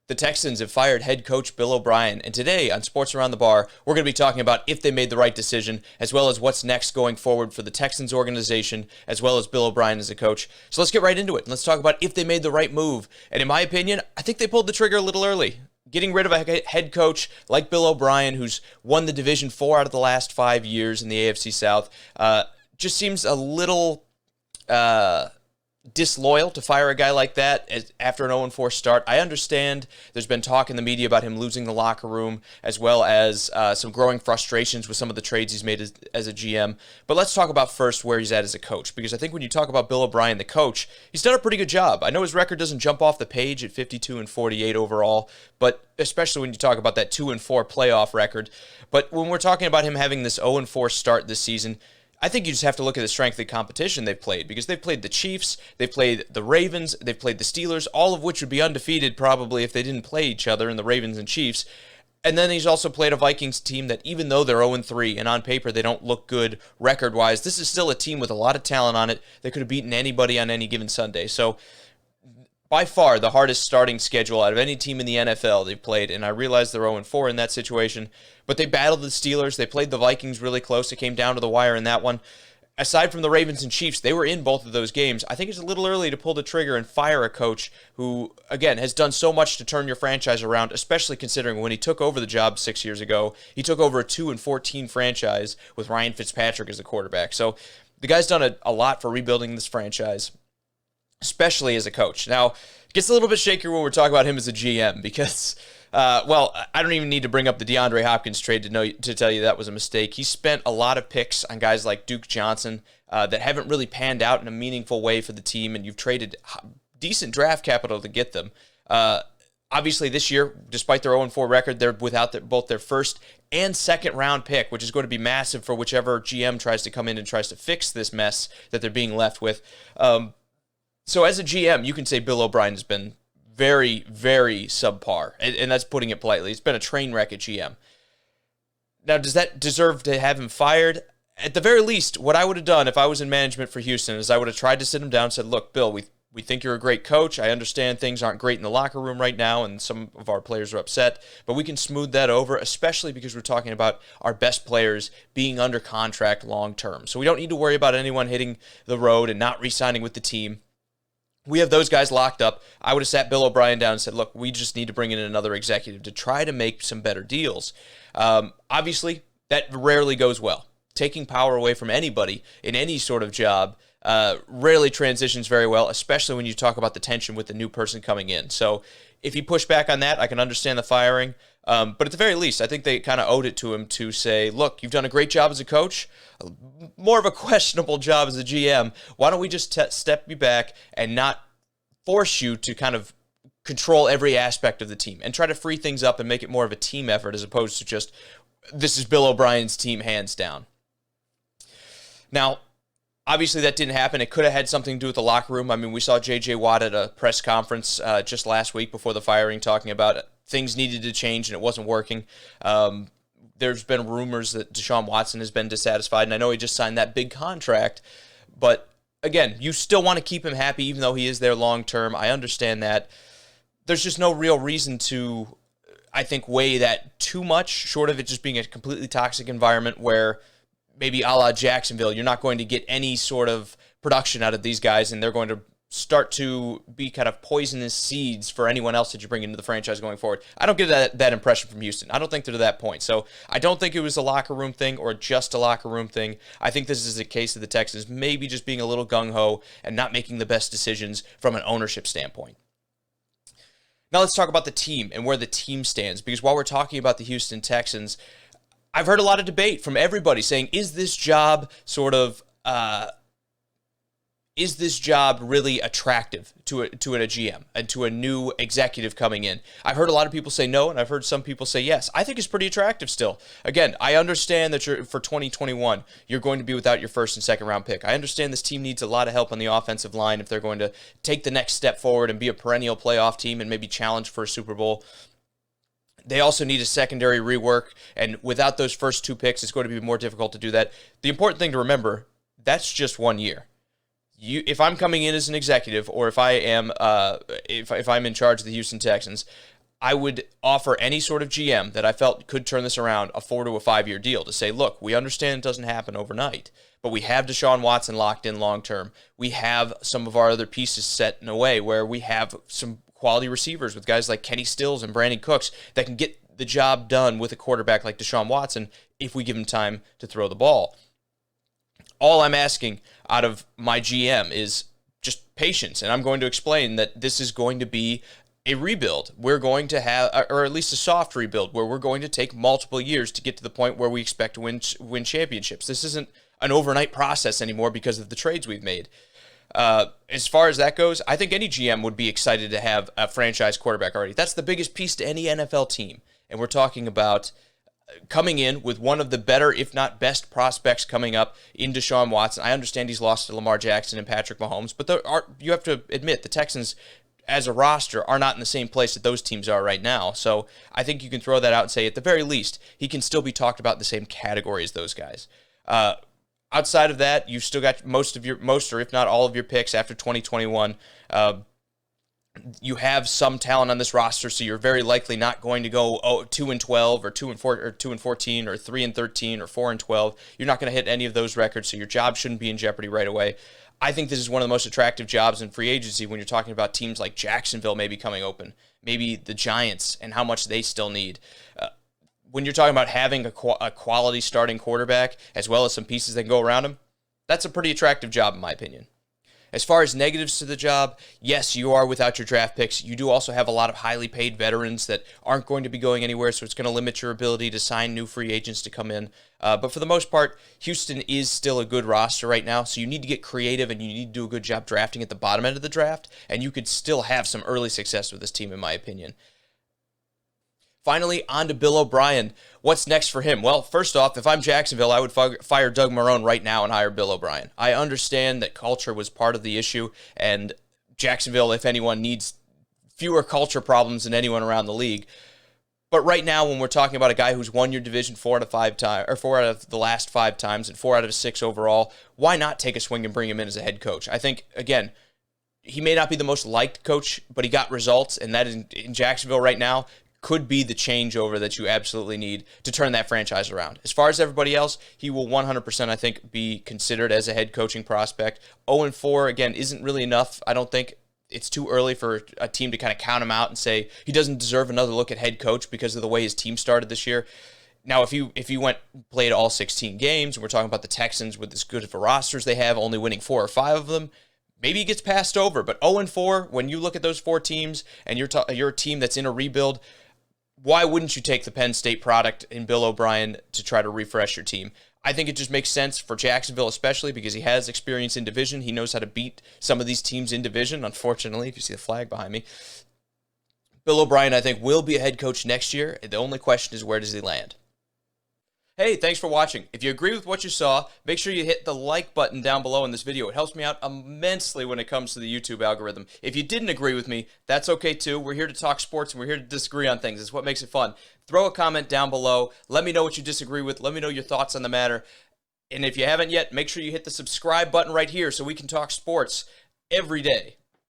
The Texans have fired head coach Bill O'Brien, and today on Sports Around the Bar, we're going to be talking about if they made the right decision, as well as what's next going forward for the Texans organization, as well as Bill O'Brien as a coach. So let's get right into it, and let's talk about if they made the right move. And in my opinion, I think they pulled the trigger a little early. Getting rid of a head coach like Bill O'Brien, who's won the division 4 out of the last 5 years in the AFC South, just seems a little disloyal to fire a guy like that after an 0-4 start. I understand there's been talk in the media about him losing the locker room, as well as some growing frustrations with some of the trades he's made as a GM. But let's talk about first where he's at as a coach, because I think when you talk about Bill O'Brien, the coach, he's done a pretty good job. I know his record doesn't jump off the page at 52-48 overall, but especially when you talk about that 2-4 playoff record. But when we're talking about him having this 0-4 start this season, I think you just have to look at the strength of the competition they've played, because they've played the Chiefs, they've played the Ravens, they've played the Steelers, all of which would be undefeated probably if they didn't play each other in the Ravens and Chiefs. And then he's also played a Vikings team that, even though they're 0-3 and on paper they don't look good record-wise, this is still a team with a lot of talent on it. They could have beaten anybody on any given Sunday. So by far the hardest starting schedule out of any team in the NFL they've played, and I realize they're 0-4 in that situation, but they battled the Steelers. They played the Vikings really close. It came down to the wire in that one. Aside from the Ravens and Chiefs, they were in both of those games. I think it's a little early to pull the trigger and fire a coach who, again, has done so much to turn your franchise around, especially considering when he took over the job 6 years ago, he took over a 2-14 franchise with Ryan Fitzpatrick as the quarterback. So the guy's done a lot for rebuilding this franchise, especially as a coach. Now, it gets a little bit shakier when we're talking about him as a GM because, I don't even need to bring up the DeAndre Hopkins trade to tell you that was a mistake. He spent a lot of picks on guys like Duke Johnson that haven't really panned out in a meaningful way for the team, and you've traded decent draft capital to get them. Obviously, this year, despite their 0-4 record, they're without both their first and second round pick, which is going to be massive for whichever GM tries to come in and tries to fix this mess that they're being left with. So as a GM, you can say Bill O'Brien has been very, very subpar, and that's putting it politely. It's been a train wreck at GM. Now, does that deserve to have him fired? At the very least, what I would have done if I was in management for Houston is I would have tried to sit him down and said, look, Bill, we think you're a great coach. I understand things aren't great in the locker room right now, and some of our players are upset, but we can smooth that over, especially because we're talking about our best players being under contract long term. So we don't need to worry about anyone hitting the road and not re-signing with the team. We have those guys locked up. I would have sat Bill O'Brien down and said, look, we just need to bring in another executive to try to make some better deals. Obviously, that rarely goes well. Taking power away from anybody in any sort of job rarely transitions very well, especially when you talk about the tension with the new person coming in. So if he pushed back on that, I can understand the firing. But at the very least, I think they kind of owed it to him to say, look, you've done a great job as a coach, more of a questionable job as a GM. Why don't we just step you back and not force you to kind of control every aspect of the team and try to free things up and make it more of a team effort as opposed to just, this is Bill O'Brien's team, hands down. Now, obviously that didn't happen. It could have had something to do with the locker room. I mean, we saw J.J. Watt at a press conference just last week before the firing talking about things needed to change and it wasn't working. There's been rumors that Deshaun Watson has been dissatisfied, and I know he just signed that big contract. But again, you still want to keep him happy even though he is there long term. I understand that. There's just no real reason to, I think, weigh that too much, short of it just being a completely toxic environment where maybe a la Jacksonville, you're not going to get any sort of production out of these guys, and they're going to start to be kind of poisonous seeds for anyone else that you bring into the franchise going forward. I don't get that impression from Houston. I don't think they're to that point. So I don't think it was a locker room thing or just a locker room thing. I think this is a case of the Texans maybe just being a little gung-ho and not making the best decisions from an ownership standpoint. Now let's talk about the team and where the team stands, because while we're talking about the Houston Texans, I've heard a lot of debate from everybody saying, is this job really attractive to a GM and to a new executive coming in? I've heard a lot of people say no, and I've heard some people say yes. I think it's pretty attractive still. Again, I understand that for 2021, you're going to be without your first and second round pick. I understand this team needs a lot of help on the offensive line if they're going to take the next step forward and be a perennial playoff team and maybe challenge for a Super Bowl. They also need a secondary rework, and without those first two picks, it's going to be more difficult to do that. The important thing to remember, that's just 1 year. If I'm coming in as an executive, or if I am, if I'm in charge of the Houston Texans, I would offer any sort of GM that I felt could turn this around a 4 to a 5 year deal to say, look, we understand it doesn't happen overnight, but we have Deshaun Watson locked in long term. We have some of our other pieces set in a way where we have some quality receivers with guys like Kenny Stills and Brandon Cooks that can get the job done with a quarterback like Deshaun Watson if we give him time to throw the ball. All I'm asking out of my GM is just patience, and I'm going to explain that this is going to be a rebuild. We're going to have, or at least a soft rebuild, where we're going to take multiple years to get to the point where we expect to win championships. This isn't an overnight process anymore because of the trades we've made. As far as that goes, I think any GM would be excited to have a franchise quarterback already. That's the biggest piece to any NFL team. And we're talking about coming in with one of the better, if not best, prospects coming up in Deshaun Watson. I understand he's lost to Lamar Jackson and Patrick Mahomes, but you have to admit the Texans, as a roster, are not in the same place that those teams are right now. So I think you can throw that out and say, at the very least, he can still be talked about in the same category as those guys. Outside of that, you've still got most or if not all of your picks after 2021. You have some talent on this roster, so you're very likely not going to go 2-12 or 2-4 or 2-14 or 3-13 or 4-12. You're not going to hit any of those records, so your job shouldn't be in jeopardy right away. I think this is one of the most attractive jobs in free agency when you're talking about teams like Jacksonville maybe coming open, maybe the Giants and how much they still need. When you're talking about having a quality starting quarterback as well as some pieces that can go around him, that's a pretty attractive job in my opinion. As far as negatives to the job, yes, you are without your draft picks. You do also have a lot of highly paid veterans that aren't going to be going anywhere, so it's going to limit your ability to sign new free agents to come in. But for the most part, Houston is still a good roster right now, so you need to get creative and you need to do a good job drafting at the bottom end of the draft, and you could still have some early success with this team, in my opinion. Finally, on to Bill O'Brien. What's next for him? Well, first off, if I'm Jacksonville, I would fire Doug Marrone right now and hire Bill O'Brien. I understand that culture was part of the issue, and Jacksonville, if anyone, needs fewer culture problems than anyone around the league. But right now, when we're talking about a guy who's won your division 4 out of the last 5 times and 4 out of 6 overall, why not take a swing and bring him in as a head coach? I think, again, he may not be the most liked coach, but he got results, and that in Jacksonville right now could be the changeover that you absolutely need to turn that franchise around. As far as everybody else, he will 100%, I think, be considered as a head coaching prospect. 0-4, again, isn't really enough. I don't think it's too early for a team to kind of count him out and say he doesn't deserve another look at head coach because of the way his team started this year. Now, if you played all 16 games, and we're talking about the Texans with as good of a roster as they have, only winning 4 or 5 of them, maybe he gets passed over. But 0-4, when you look at those 4 teams and you're a team that's in a rebuild, why wouldn't you take the Penn State product in Bill O'Brien to try to refresh your team? I think it just makes sense for Jacksonville, especially because he has experience in division. He knows how to beat some of these teams in division, unfortunately, if you see the flag behind me. Bill O'Brien, I think, will be a head coach next year. The only question is, where does he land? Hey, thanks for watching. If you agree with what you saw, make sure you hit the like button down below in this video. It helps me out immensely when it comes to the YouTube algorithm. If you didn't agree with me, that's okay too. We're here to talk sports and we're here to disagree on things. It's what makes it fun. Throw a comment down below. Let me know what you disagree with. Let me know your thoughts on the matter. And if you haven't yet, make sure you hit the subscribe button right here so we can talk sports every day.